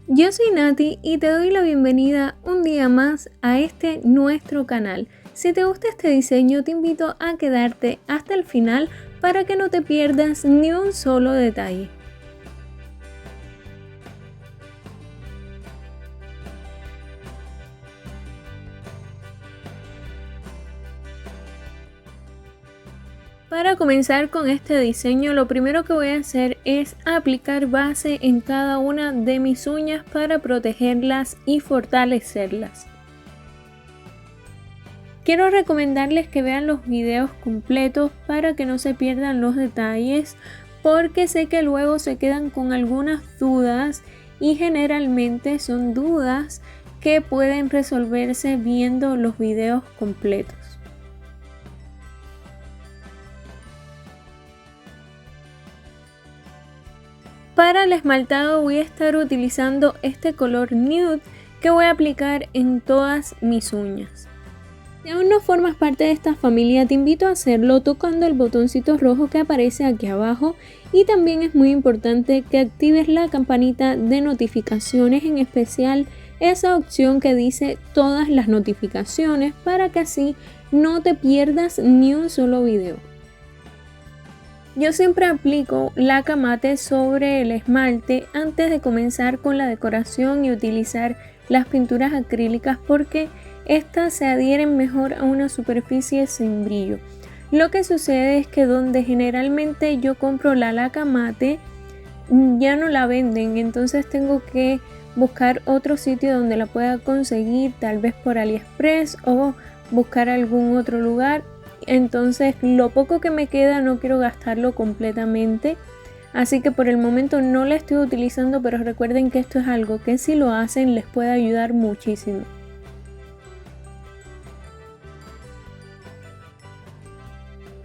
Yo soy Nati y te doy la bienvenida un día más a este nuestro canal. Si te gusta este diseño, te invito a quedarte hasta el final para que no te pierdas ni un solo detalle. Para comenzar con este diseño, lo primero que voy a hacer es aplicar base en cada una de mis uñas para protegerlas y fortalecerlas. Quiero recomendarles que vean los videos completos para que no se pierdan los detalles, porque sé que luego se quedan con algunas dudas y generalmente son dudas que pueden resolverse viendo los videos completos. Para el esmaltado voy a estar utilizando este color nude que voy a aplicar en todas mis uñas. Si aún no formas parte de esta familia, te invito a hacerlo tocando el botoncito rojo que aparece aquí abajo, y también es muy importante que actives la campanita de notificaciones, en especial esa opción que dice todas las notificaciones, para que así no te pierdas ni un solo video. Yo siempre aplico laca mate sobre el esmalte antes de comenzar con la decoración y utilizar las pinturas acrílicas, porque estas se adhieren mejor a una superficie sin brillo. Lo que sucede es que donde generalmente yo compro la laca mate ya no la venden, entonces tengo que buscar otro sitio donde la pueda conseguir, tal vez por AliExpress o buscar algún otro lugar. Entonces lo poco que me queda no quiero gastarlo completamente, así que por el momento no la estoy utilizando, pero recuerden que esto es algo que si lo hacen les puede ayudar muchísimo.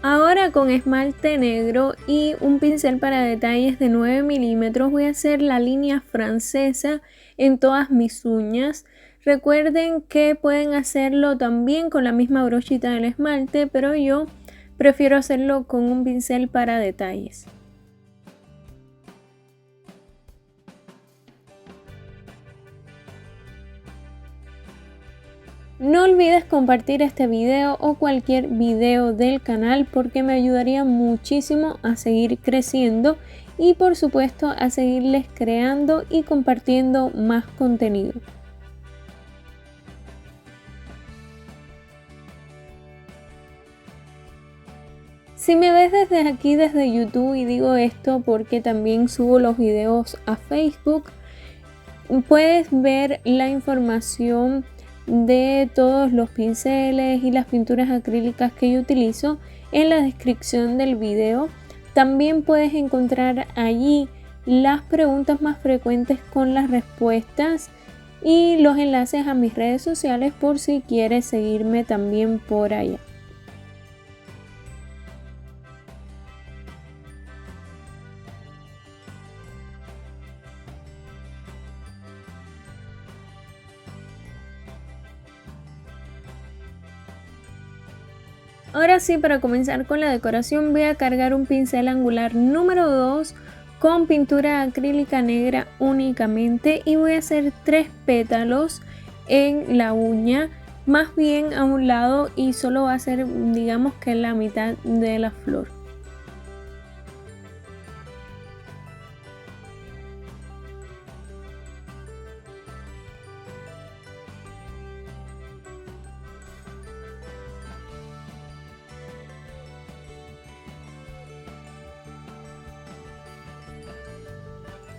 Ahora con esmalte negro y un pincel para detalles de 9 milímetros voy a hacer la línea francesa en todas mis uñas. Recuerden que pueden hacerlo también con la misma brochita del esmalte, pero yo prefiero hacerlo con un pincel para detalles. No olvides compartir este video o cualquier video del canal, porque me ayudaría muchísimo a seguir creciendo y por supuesto a seguirles creando y compartiendo más contenido. Si me ves desde aquí, desde YouTube, y digo esto porque también subo los videos a Facebook, puedes ver la información de todos los pinceles y las pinturas acrílicas que yo utilizo en la descripción del video. También puedes encontrar allí las preguntas más frecuentes con las respuestas y los enlaces a mis redes sociales por si quieres seguirme también por allá. Ahora sí, para comenzar con la decoración voy a cargar un pincel angular número 2 con pintura acrílica negra únicamente, y voy a hacer 3 pétalos en la uña, más bien a un lado, y solo va a ser, digamos que la mitad de la flor.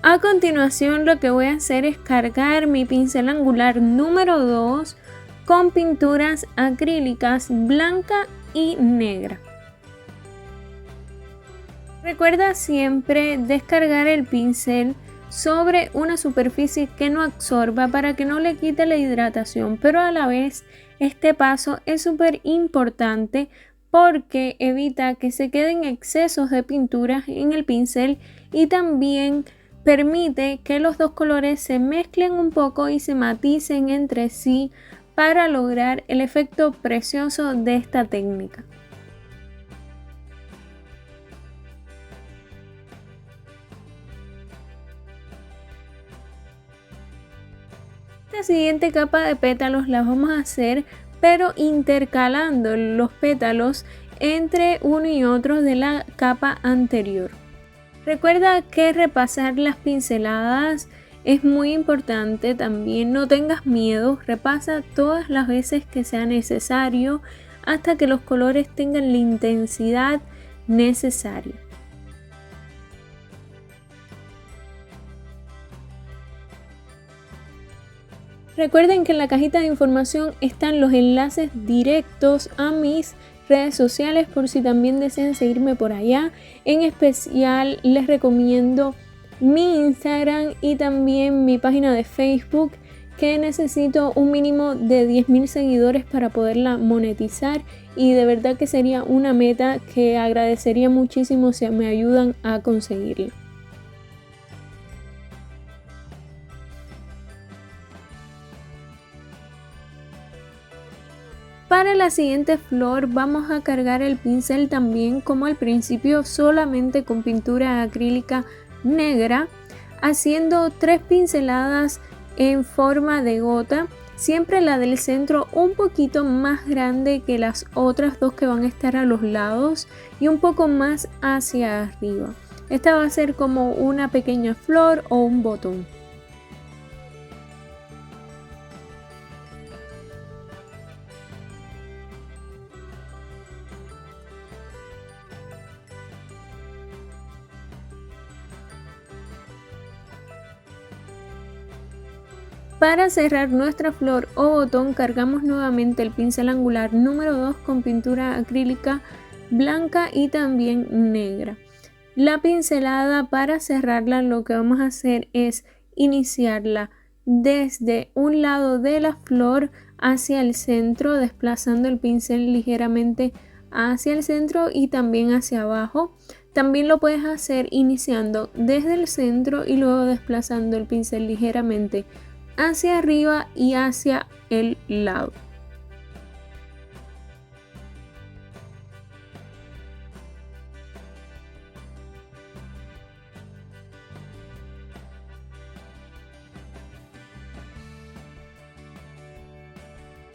A continuación lo que voy a hacer es cargar mi pincel angular número 2 con pinturas acrílicas blanca y negra. Recuerda siempre descargar el pincel sobre una superficie que no absorba para que no le quite la hidratación, pero a la vez este paso es súper importante porque evita que se queden excesos de pintura en el pincel y también permite que los dos colores se mezclen un poco y se maticen entre sí para lograr el efecto precioso de esta técnica. La siguiente capa de pétalos la vamos a hacer, pero intercalando los pétalos entre uno y otro de la capa anterior. Recuerda que repasar las pinceladas es muy importante también. No tengas miedo, repasa todas las veces que sea necesario hasta que los colores tengan la intensidad necesaria. Recuerden que en la cajita de información están los enlaces directos a mis redes sociales por si también desean seguirme por allá. En especial les recomiendo mi Instagram y también mi página de Facebook, que necesito un mínimo de 10.000 seguidores para poderla monetizar, y de verdad que sería una meta que agradecería muchísimo si me ayudan a conseguirla. Para la siguiente flor vamos a cargar el pincel también como al principio, solamente con pintura acrílica negra, haciendo 3 pinceladas en forma de gota, siempre la del centro un poquito más grande que las otras dos que van a estar a los lados y un poco más hacia arriba. Esta va a ser como una pequeña flor o un botón. Para cerrar nuestra flor o botón, cargamos nuevamente el pincel angular número 2 con pintura acrílica blanca y también negra. La pincelada, para cerrarla, lo que vamos a hacer es iniciarla desde un lado de la flor hacia el centro, desplazando el pincel ligeramente hacia el centro y también hacia abajo. También lo puedes hacer iniciando desde el centro y luego desplazando el pincel ligeramente hacia arriba y hacia el lado.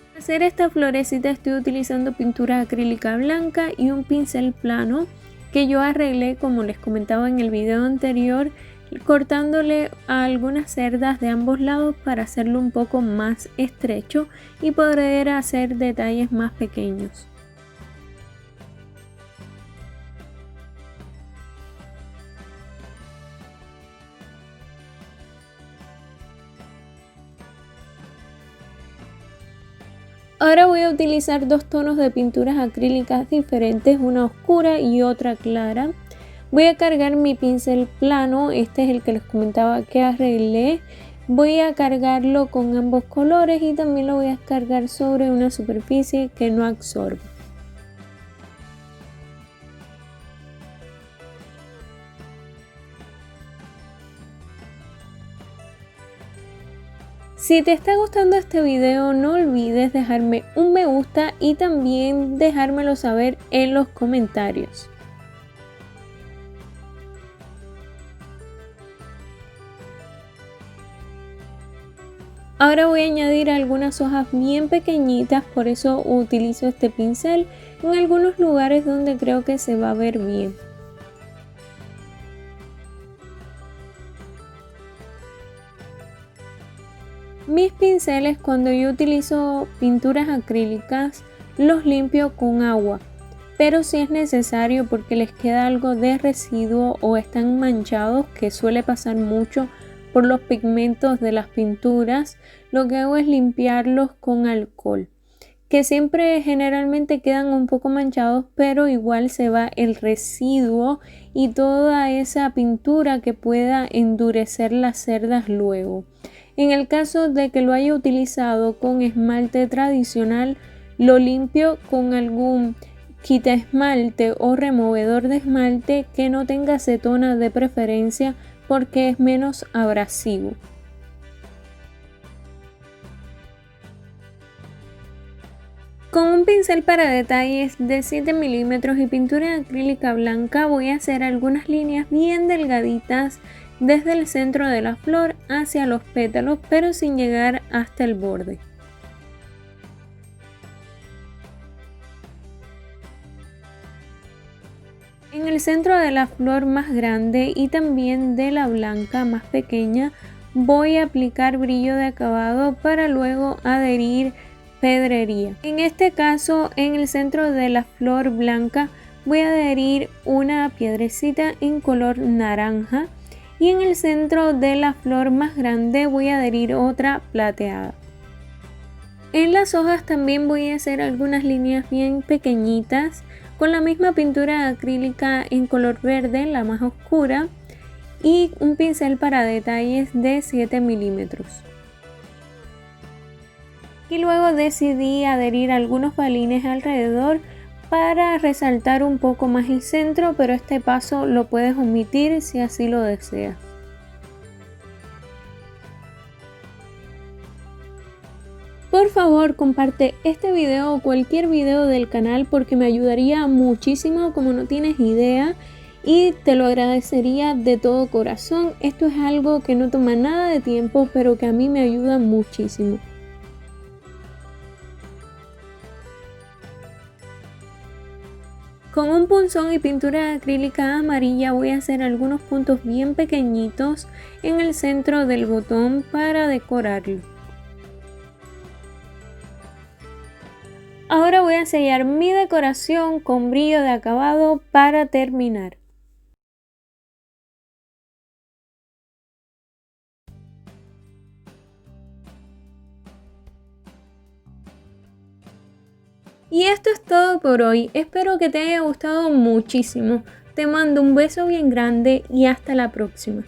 Para hacer esta florecita estoy utilizando pintura acrílica blanca y un pincel plano que yo arreglé, como les comentaba en el video anterior, cortándole algunas cerdas de ambos lados para hacerlo un poco más estrecho y poder hacer detalles más pequeños. Ahora voy a utilizar dos tonos de pinturas acrílicas diferentes, una oscura y otra clara. Voy a cargar mi pincel plano, este es el que les comentaba que arreglé. Voy a cargarlo con ambos colores y también lo voy a cargar sobre una superficie que no absorbe. Si te está gustando este video, no olvides dejarme un me gusta y también dejármelo saber en los comentarios. Ahora voy a añadir algunas hojas bien pequeñitas, por eso utilizo este pincel en algunos lugares donde creo que se va a ver bien. Mis pinceles, cuando yo utilizo pinturas acrílicas, los limpio con agua, pero si es necesario porque les queda algo de residuo o están manchados, que suele pasar mucho por los pigmentos de las pinturas, lo que hago es limpiarlos con alcohol, que siempre generalmente quedan un poco manchados, pero igual se va el residuo y toda esa pintura que pueda endurecer las cerdas luego. En el caso de que lo haya utilizado con esmalte tradicional, lo limpio con algún quita esmalte o removedor de esmalte que no tenga acetona de preferencia, porque es menos abrasivo. Con un pincel para detalles de 7 milímetros y pintura acrílica blanca voy a hacer algunas líneas bien delgaditas desde el centro de la flor hacia los pétalos, pero sin llegar hasta el borde. En el centro de la flor más grande y también de la blanca más pequeña voy a aplicar brillo de acabado para luego adherir pedrería. En este caso, en el centro de la flor blanca voy a adherir una piedrecita en color naranja y en el centro de la flor más grande voy a adherir otra plateada. En las hojas también voy a hacer algunas líneas bien pequeñitas con la misma pintura acrílica en color verde, la más oscura, y un pincel para detalles de 7 milímetros. Y luego decidí adherir algunos balines alrededor para resaltar un poco más el centro, pero este paso lo puedes omitir si así lo deseas. Por favor, comparte este video o cualquier video del canal porque me ayudaría muchísimo, como no tienes idea, y te lo agradecería de todo corazón. Esto es algo que no toma nada de tiempo, pero que a mí me ayuda muchísimo. Con un punzón y pintura acrílica amarilla voy a hacer algunos puntos bien pequeñitos en el centro del botón para decorarlo. Ahora voy a sellar mi decoración con brillo de acabado para terminar. Y esto es todo por hoy, espero que te haya gustado muchísimo. Te mando un beso bien grande y hasta la próxima.